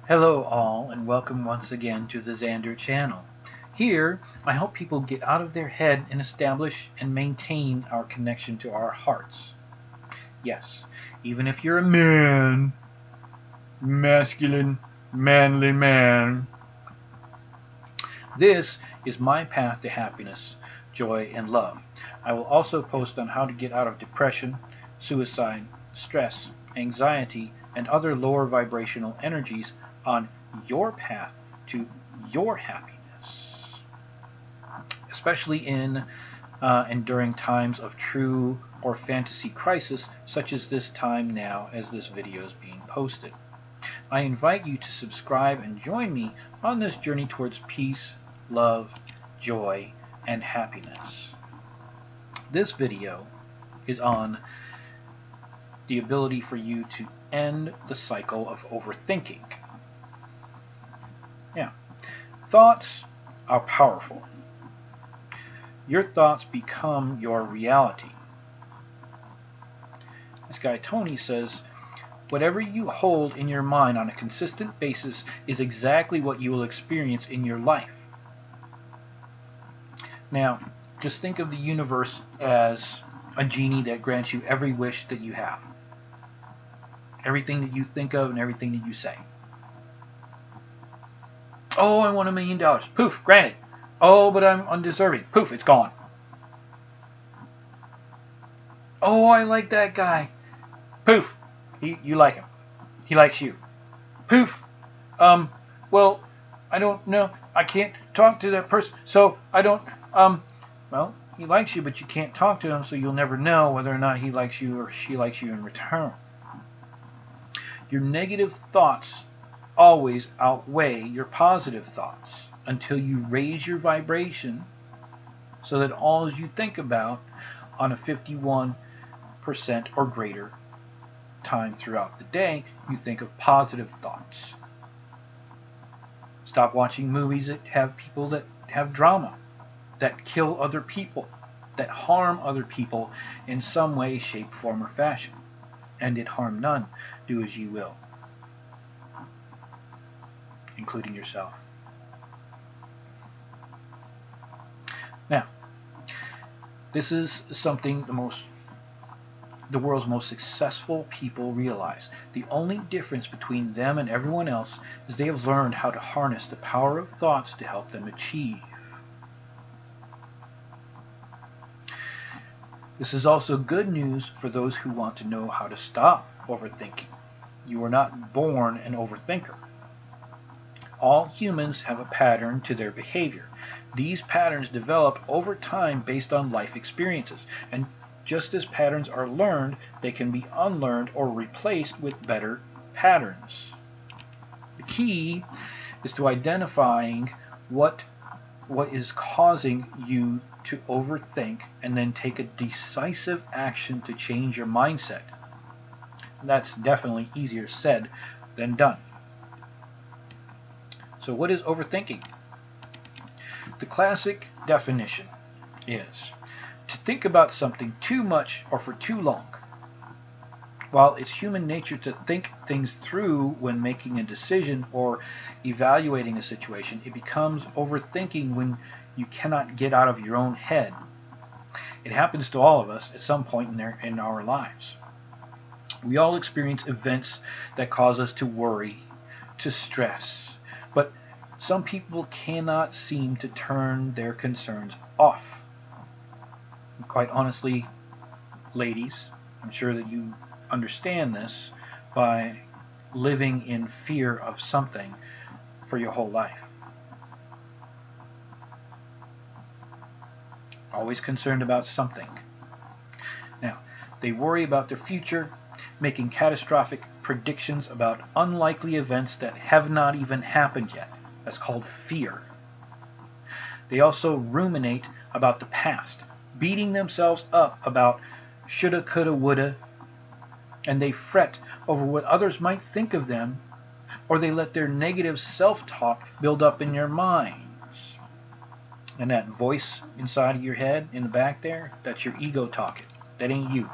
Hello all and welcome once again to the Zander channel. Here, I help people get out of their head and establish and maintain our connection to our hearts. Yes, even if you're a man, masculine, manly man, this is my path to happiness, joy, and love. I will also post on how to get out of depression, suicide, stress, anxiety, and other lower vibrational energies on your path to your happiness, especially in and during times of true or fantasy crisis, such as this time now as this video is being posted. I invite you to subscribe and join me on this journey towards peace, love, joy, and happiness. This video is on the ability for you to end the cycle of overthinking. Yeah, thoughts are powerful. Your thoughts become your reality. This guy Tony says, whatever you hold in your mind on a consistent basis is exactly what you will experience in your life. Now, just think of the universe as a genie that grants you every wish that you have. Everything that you think of and everything that you say. Oh, I want $1 million. Poof, granted. Oh, but I'm undeserving. Poof, it's gone. Oh, I like that guy. Poof, you like him. He likes you. Poof. Well, I don't know. I can't talk to that person, so I don't, well, he likes you, but you can't talk to him, so you'll never know whether or not he likes you or she likes you in return. Your negative thoughts always outweigh your positive thoughts until you raise your vibration so that all you think about on a 51% or greater time throughout the day, you think of positive thoughts. Stop watching movies that have people that have drama, that kill other people, that harm other people in some way, shape, form, or fashion. And it harm none. Do as you will, including yourself. Now, this is something the world's most successful people realize. The only difference between them and everyone else is they have learned how to harness the power of thoughts to help them achieve. This is also good news for those who want to know how to stop overthinking. You are not born an overthinker. All humans have a pattern to their behavior. These patterns develop over time based on life experiences, and just as patterns are learned, they can be unlearned or replaced with better patterns. The key is to identifying what is causing you to overthink and then take a decisive action to change your mindset. That's definitely easier said than done. So what is overthinking? The classic definition is to think about something too much or for too long. While it's human nature to think things through when making a decision or evaluating a situation, it becomes overthinking when you cannot get out of your own head. It happens to all of us at some point in our lives. We all experience events that cause us to worry, to stress, but some people cannot seem to turn their concerns off. And quite honestly, ladies, I'm sure that you understand this by living in fear of something for your whole life. Always concerned about something. Now, they worry about their future, making catastrophic predictions about unlikely events that have not even happened yet. That's called fear. They also ruminate about the past, beating themselves up about shoulda, coulda, woulda, and they fret over what others might think of them, or they let their negative self-talk build up in their minds. And that voice inside of your head, in the back there, that's your ego talking. That ain't you.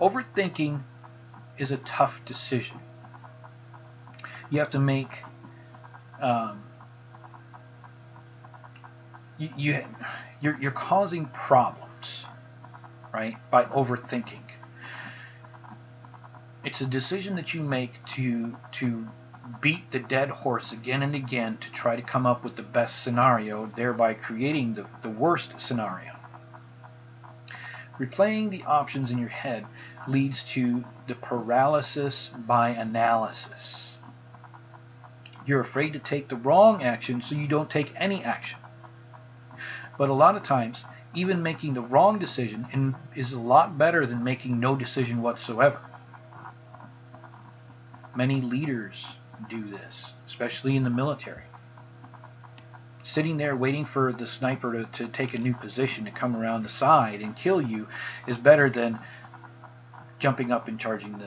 Overthinking is a tough decision. You have to make um, you're causing problems, right? By overthinking. It's a decision that you make to beat the dead horse again and again to try to come up with the best scenario, thereby creating the worst scenario. Replaying the options in your head leads to the paralysis by analysis. You're afraid to take the wrong action, so you don't take any action. But a lot of times, even making the wrong decision is a lot better than making no decision whatsoever. Many leaders do this, especially in the military. Sitting there waiting for the sniper to take a new position to come around the side and kill you is better than jumping up and charging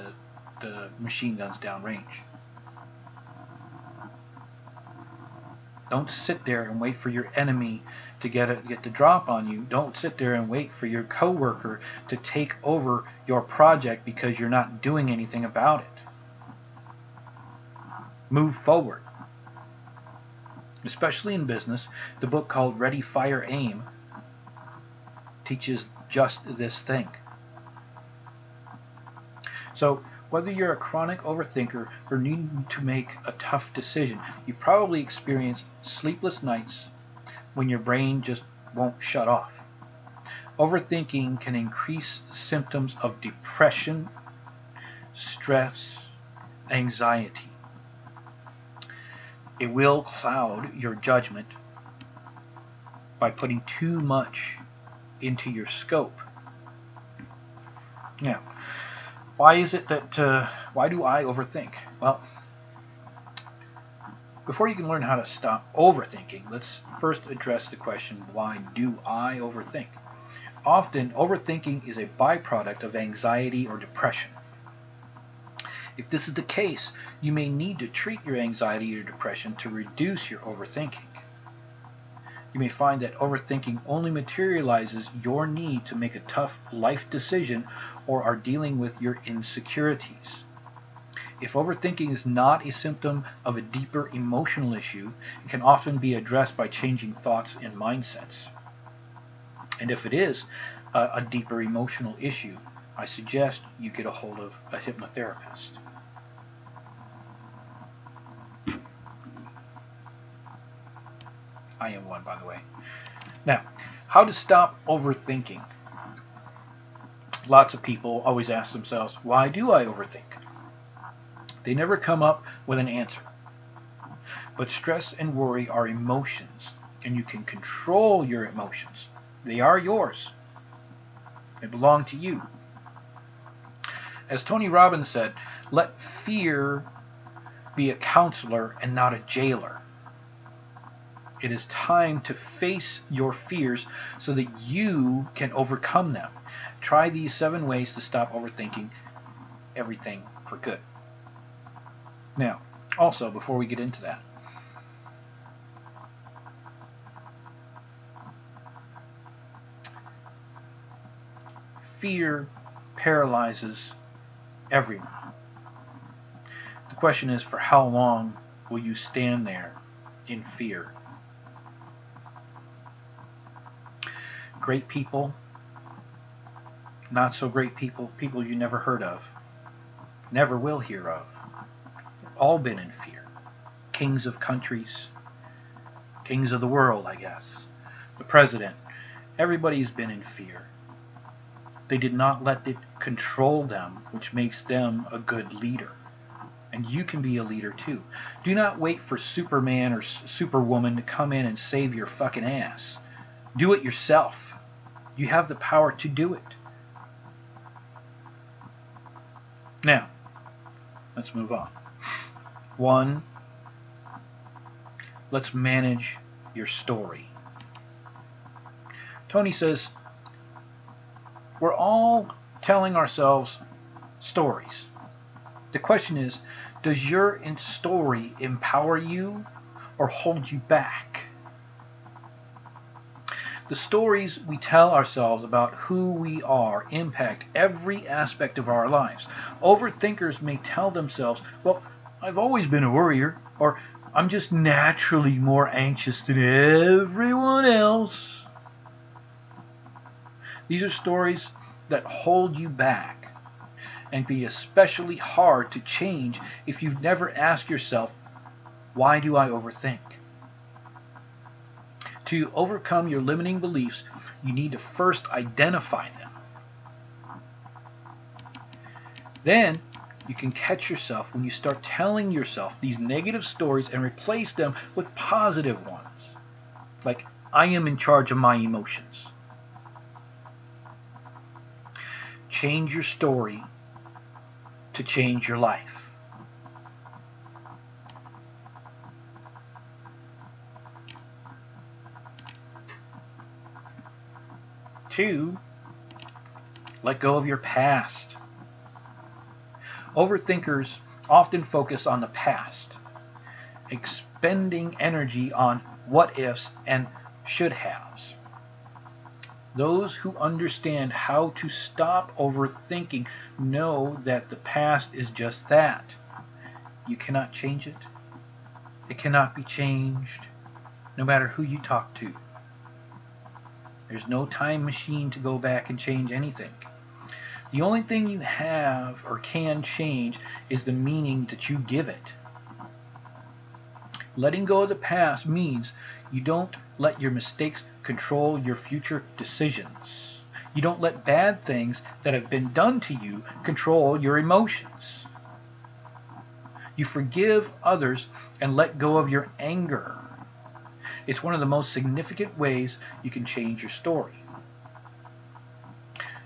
the machine guns downrange. Don't sit there and wait for your enemy to get the drop on you. Don't sit there and wait for your coworker to take over your project because you're not doing anything about it. Move forward. Especially in business, the book called Ready, Fire, Aim teaches just this thing. So, whether you're a chronic overthinker or need to make a tough decision, you probably experience sleepless nights when your brain just won't shut off. Overthinking can increase symptoms of depression, stress, anxiety. It will cloud your judgment by putting too much into your scope. Now, why do I overthink? Well, before you can learn how to stop overthinking, let's first address the question, why do I overthink? Often, overthinking is a byproduct of anxiety or depression. If this is the case, you may need to treat your anxiety or depression to reduce your overthinking. You may find that overthinking only materializes your need to make a tough life decision or are dealing with your insecurities. If overthinking is not a symptom of a deeper emotional issue, it can often be addressed by changing thoughts and mindsets. And if it is a deeper emotional issue, I suggest you get a hold of a hypnotherapist. I am one, by the way. Now, how to stop overthinking? Lots of people always ask themselves, why do I overthink? They never come up with an answer. But stress and worry are emotions, and you can control your emotions. They are yours. They belong to you. As Tony Robbins said, let fear be a counselor and not a jailer. It is time to face your fears so that you can overcome them. Try these 7 ways to stop overthinking everything for good. Now, also, before we get into that, fear paralyzes everyone. The question is, for how long will you stand there in fear? Great people, not so great people, people you never heard of, never will hear of, all been in fear. Kings of countries, kings of the world, I guess, the president, everybody's been in fear. They did not let it control them, which makes them a good leader. And you can be a leader too. Do not wait for Superman or Superwoman to come in and save your fucking ass. Do it yourself. You have the power to do it. Now, let's move on. 1, let's manage your story. Tony says, we're all telling ourselves stories. The question is, does your story empower you or hold you back? The stories we tell ourselves about who we are impact every aspect of our lives. Overthinkers may tell themselves, well, I've always been a worrier, or I'm just naturally more anxious than everyone else. These are stories that hold you back and be especially hard to change if you've never asked yourself, why do I overthink? To overcome your limiting beliefs, you need to first identify them. Then you can catch yourself when you start telling yourself these negative stories and replace them with positive ones, like, I am in charge of my emotions. Change your story to change your life. Two, let go of your past. Overthinkers often focus on the past, expending energy on what ifs and should haves. Those who understand how to stop overthinking know that the past is just that. You cannot change it. It cannot be changed, no matter who you talk to. There's no time machine to go back and change anything. The only thing you have or can change is the meaning that you give it. Letting go of the past means you don't let your mistakes control your future decisions. You don't let bad things that have been done to you control your emotions. You forgive others and let go of your anger. It's one of the most significant ways you can change your story.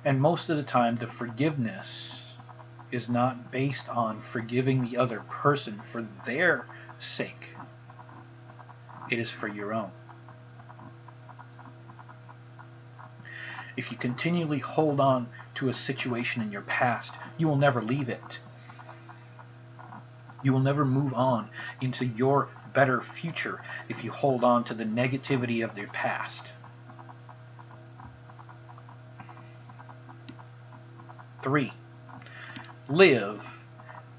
And most of the time, the forgiveness is not based on forgiving the other person for their sake. It is for your own. If you continually hold on to a situation in your past, you will never leave it. You will never move on into your better future if you hold on to the negativity of your past. 3, live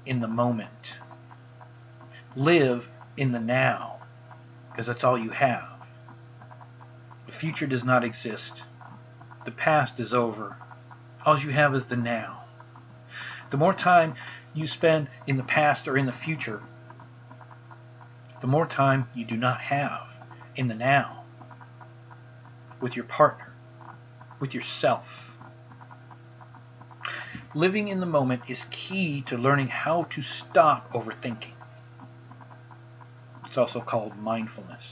in the moment. Live in the now, because that's all you have. The future does not exist. The past is over. All you have is the now. The more time you spend in the past or in the future, the more time you do not have in the now, with your partner, with yourself. Living in the moment is key to learning how to stop overthinking. It's also called mindfulness.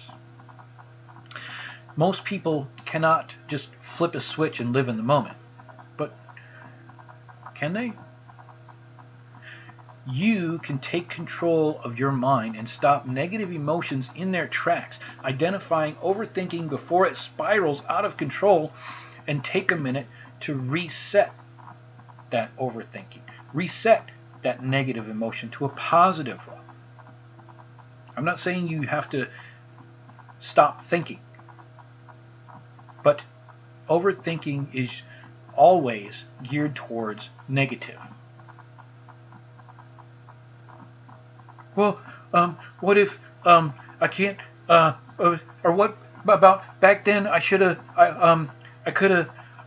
Most people cannot just flip a switch and live in the moment, but can they? You can take control of your mind and stop negative emotions in their tracks, identifying overthinking before it spirals out of control, and take a minute to reset that overthinking. Reset that negative emotion to a positive one. I'm not saying you have to stop thinking, but overthinking is always geared towards negative. Well, what if I can't? Or what about back then? I should have.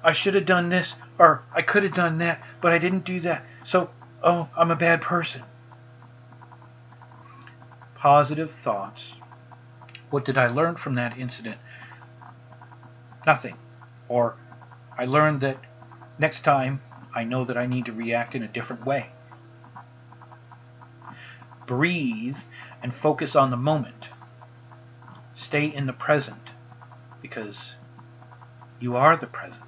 I should have done this, or I could have done that, but I didn't do that. So, I'm a bad person. Positive thoughts. What did I learn from that incident? Nothing. Or I learned that next time I know that I need to react in a different way. Breathe and focus on the moment. Stay in the present, because you are the present.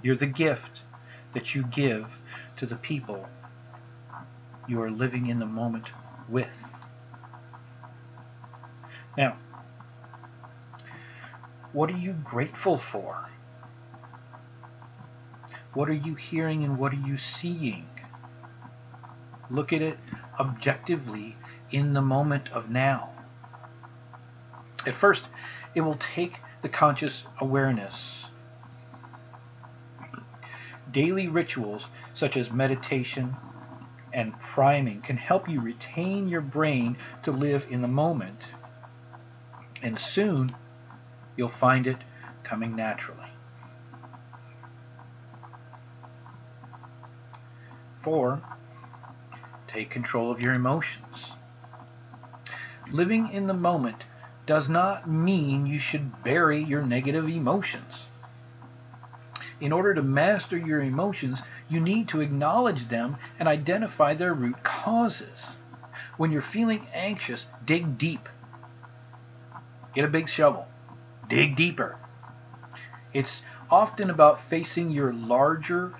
You're the gift that you give to the people you are living in the moment with. Now, what are you grateful for? What are you hearing and what are you seeing? Look at it objectively in the moment of now. At first, it will take the conscious awareness. Daily rituals such as meditation, and priming can help you retain your brain to live in the moment, and soon you'll find it coming naturally. 4. Take control of your emotions. Living in the moment does not mean you should bury your negative emotions. In order to master your emotions, you need to acknowledge them and identify their root causes. When you're feeling anxious, dig deep. Get a big shovel. Dig deeper. It's often about facing your larger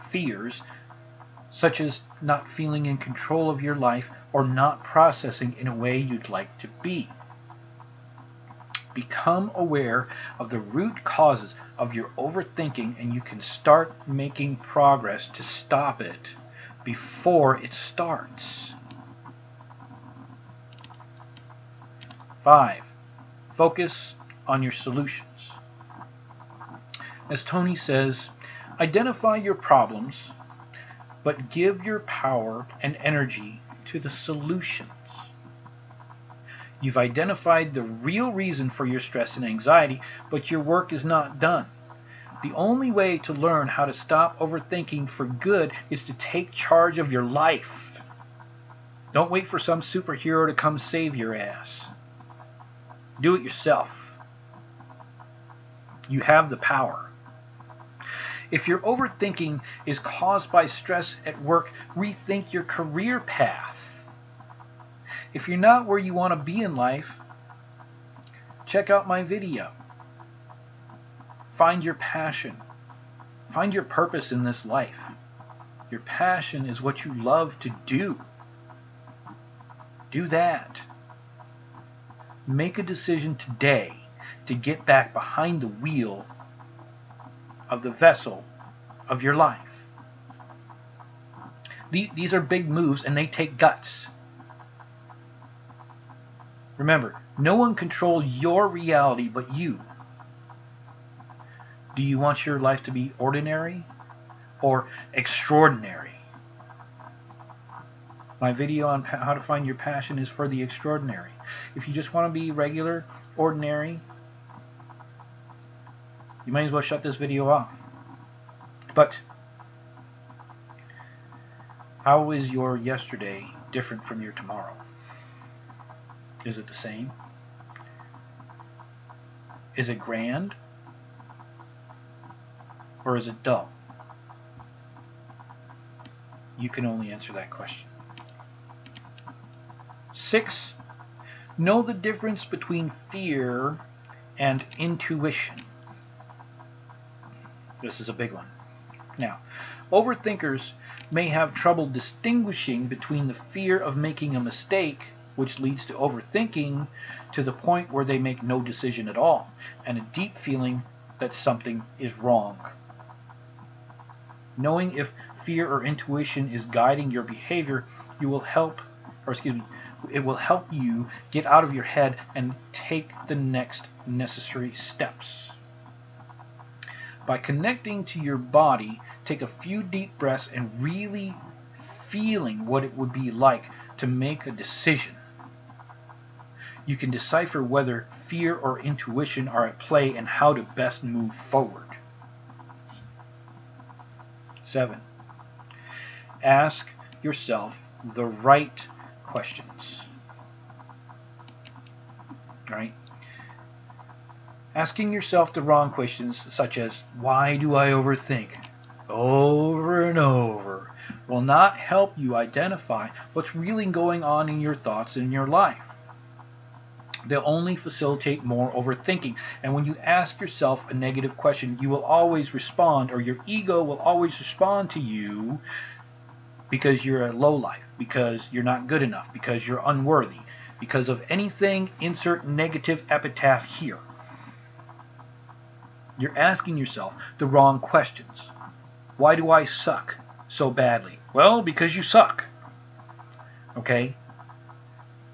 fears, such as not feeling in control of your life or not processing in a way you'd like to be. Become aware of the root causes of your overthinking, and you can start making progress to stop it before it starts. 5. Focus on your solutions. As Tony says, identify your problems, but give your power and energy to the solutions. You've identified the real reason for your stress and anxiety, but your work is not done. The only way to learn how to stop overthinking for good is to take charge of your life. Don't wait for some superhero to come save your ass. Do it yourself. You have the power. If your overthinking is caused by stress at work, rethink your career path. If you're not where you want to be in life, check out my video. Find your passion. Find your purpose in this life. Your passion is what you love to do. Do that. Make a decision today to get back behind the wheel of the vessel of your life. These are big moves, and they take guts. Remember, no one controls your reality but you. Do you want your life to be ordinary or extraordinary? My video on how to find your passion is for the extraordinary. If you just want to be regular, ordinary, you might as well shut this video off. But how is your yesterday different from your tomorrow? Is it the same? Is it grand? Or is it dull? You can only answer that question. 6. Know the difference between fear and intuition. This is a big one. Now, overthinkers may have trouble distinguishing between the fear of making a mistake, which leads to overthinking to the point where they make no decision at all, and a deep feeling that something is wrong. Knowing if fear or intuition is guiding your behavior, it will help you get out of your head and take the next necessary steps. By connecting to your body, take a few deep breaths and really feeling what it would be like to make a decision. You can decipher whether fear or intuition are at play and how to best move forward. 7. Ask yourself the right questions. Right? Asking yourself the wrong questions, such as, why do I overthink? Over and over, will not help you identify what's really going on in your thoughts and in your life. They'll only facilitate more overthinking. And when you ask yourself a negative question, you will always respond, or your ego will always respond to you because you're a lowlife, because you're not good enough, because you're unworthy, because of anything, insert negative epitaph here. You're asking yourself the wrong questions. Why do I suck so badly? Well, because you suck. Okay?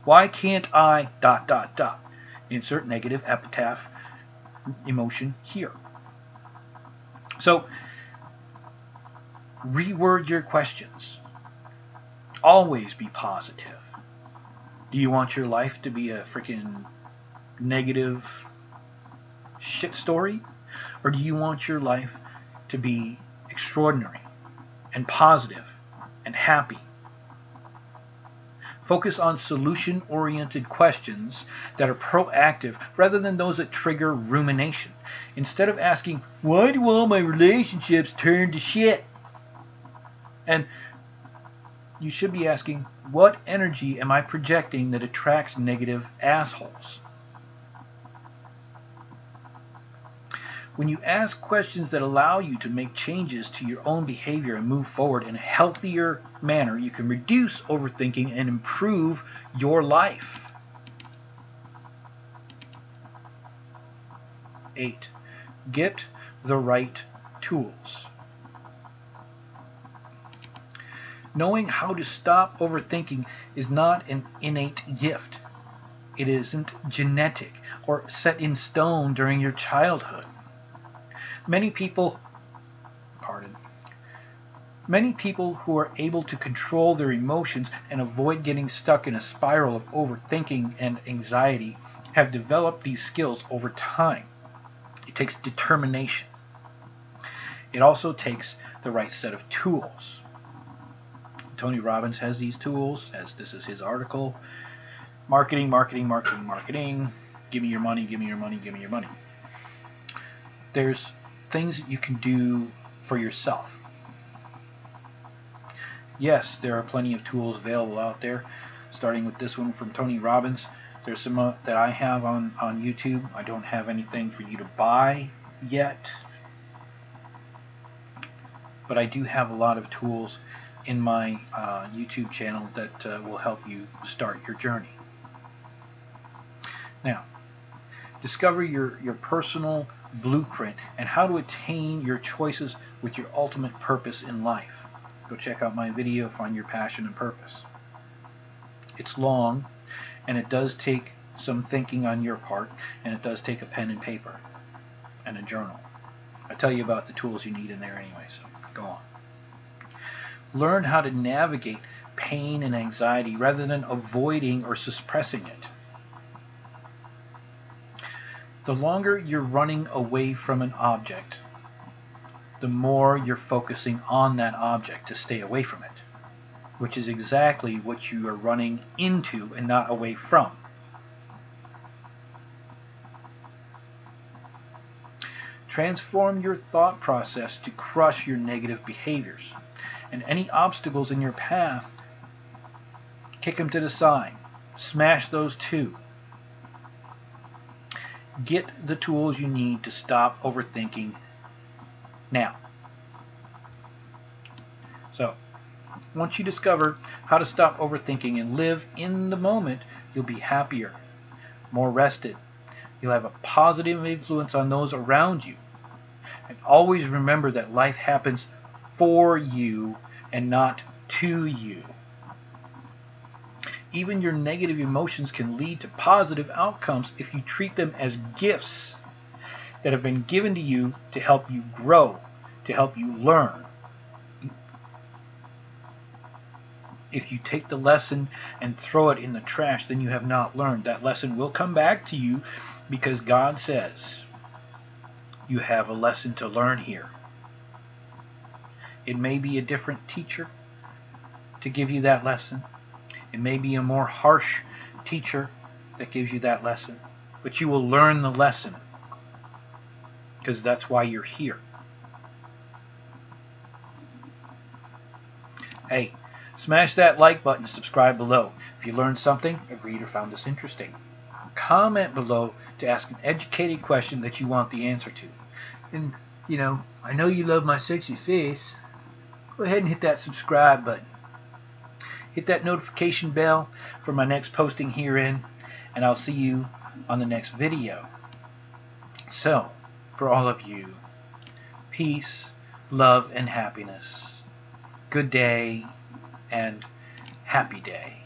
Why can't I ... Insert negative epitaph emotion here. So, reword your questions. Always be positive. Do you want your life to be a freaking negative shit story? Or do you want your life to be extraordinary and positive and happy? Focus on solution-oriented questions that are proactive rather than those that trigger rumination. Instead of asking, why do all my relationships turn to shit? And you should be asking, what energy am I projecting that attracts negative assholes? When you ask questions that allow you to make changes to your own behavior and move forward in a healthier manner, you can reduce overthinking and improve your life. 8. Get the right tools. Knowing how to stop overthinking is not an innate gift. It isn't genetic or set in stone during your childhood. Many people who are able to control their emotions and avoid getting stuck in a spiral of overthinking and anxiety have developed these skills over time. It takes determination. It also takes the right set of tools. Tony Robbins has these tools, as this is his article. Marketing, marketing, marketing, marketing. Give me your money, give me your money, give me your money. There's things that you can do for yourself. Yes, there are plenty of tools available out there, starting with this one from Tony Robbins. There's some that I have on YouTube. I don't have anything for you to buy yet, but I do have a lot of tools in my YouTube channel that will help you start your journey. Now, discover your personal blueprint and how to attain your choices with your ultimate purpose in life. Go check out my video, Find Your Passion and Purpose. It's long, and it does take some thinking on your part, and it does take a pen and paper and a journal. I tell you about the tools you need in there anyway, so go on. Learn how to navigate pain and anxiety rather than avoiding or suppressing it. The longer you're running away from an object, the more you're focusing on that object to stay away from it, which is exactly what you are running into and not away from. Transform your thought process to crush your negative behaviors. And any obstacles in your path, kick them to the side. Smash those too. Get the tools you need to stop overthinking now. So, once you discover how to stop overthinking and live in the moment, you'll be happier, more rested. You'll have a positive influence on those around you. And always remember that life happens for you and not to you. Even your negative emotions can lead to positive outcomes if you treat them as gifts that have been given to you to help you grow, to help you learn. If you take the lesson and throw it in the trash, then you have not learned. That lesson will come back to you because God says you have a lesson to learn here. It may be a different teacher to give you that lesson. It may be a more harsh teacher that gives you that lesson. But you will learn the lesson because that's why you're here. Hey, smash that like button, subscribe below. If you learned something, agreed or found this interesting. Comment below to ask an educated question that you want the answer to. And, I know you love my sexy face. Go ahead and hit that subscribe button. Hit that notification bell for my next posting herein, and I'll see you on the next video. So, for all of you, peace, love, and happiness. Good day, and happy day.